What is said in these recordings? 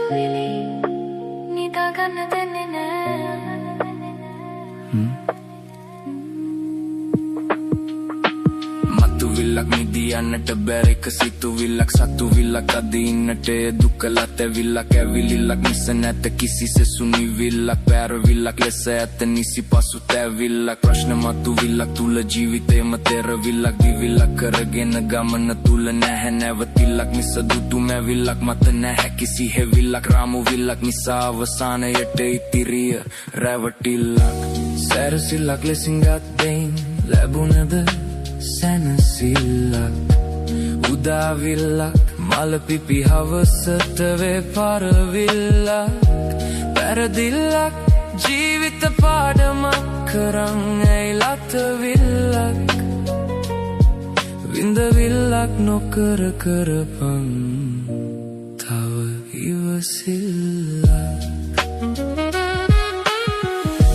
සිතුවිලි නිදාගන්න දෙන්නේ නෑ මතුවිල්ලක් නිදියන්නට බැර එක සිතුවිල්ලක් සතුවිල්ලක් අදින්නට දුකලත් ඇවිල්ලක් ඇවිලිල්ලක් මිස නැත කිසි සෙසුනිවිල්ලක් පැරවිල්ලක් ලෙස ඇත නිසි පසුතැවිල්ලක් ප්‍රශ්න මතුවිල්ලක් තුල ජීවිතේම තෙරවිල්ලක් දිවිල්ලක් කරගෙන ගමන තුල නැහැ නැවතිල්ලක් මිස දුටු මැවිල්ලක් මත නැහැ කිසි හැවිල්ලක් රාමුවිල්ලක් නිසා අවසානයට ඉතිරිය රැවටිල්ලක් සැරසිල්ලක් ලෙසින් ගත් දෙයින් ලැබුණද සැනසිල්ලක් උදාවිල්ලක් මල පිපි හවසට වේ පරවිල්ලක් පැරදිල්ලක් ජීවිත පාඩමක් කරන් ඇයි ලතවිල්ලක් විඳවිල්ලක් නොකර කරපන් තව ඉවසිල්ලක්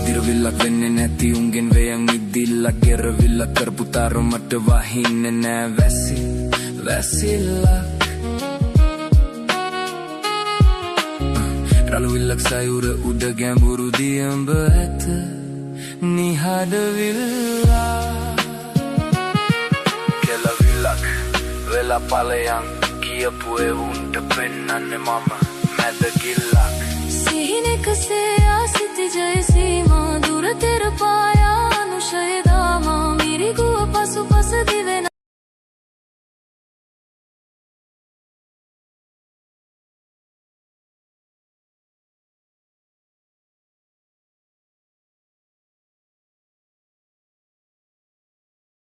දිරවිල්ලක් වෙන්නේ නැති උන්ගෙන් වේයන් නිදිල්ලක් ගෙරවිල්ලක් කරපු තරමට වහින්නේ නෑ වැසිල්ලක් රළුවිල්ලක් සයුර උඩ ගැඹුරු දියඹ ඇත නිහඬවිල්ලක් කෙලවිල්ලක් වෙලා පලයන් කියපු එවුන්ට පෙන්නන්නේ මම මැදගිල්ලක් සිහිනෙකසේ ආසිති ජයසීමා දුර තෙර පායා අනුශය දාමා මිරිගුව පසු පස දිවෙන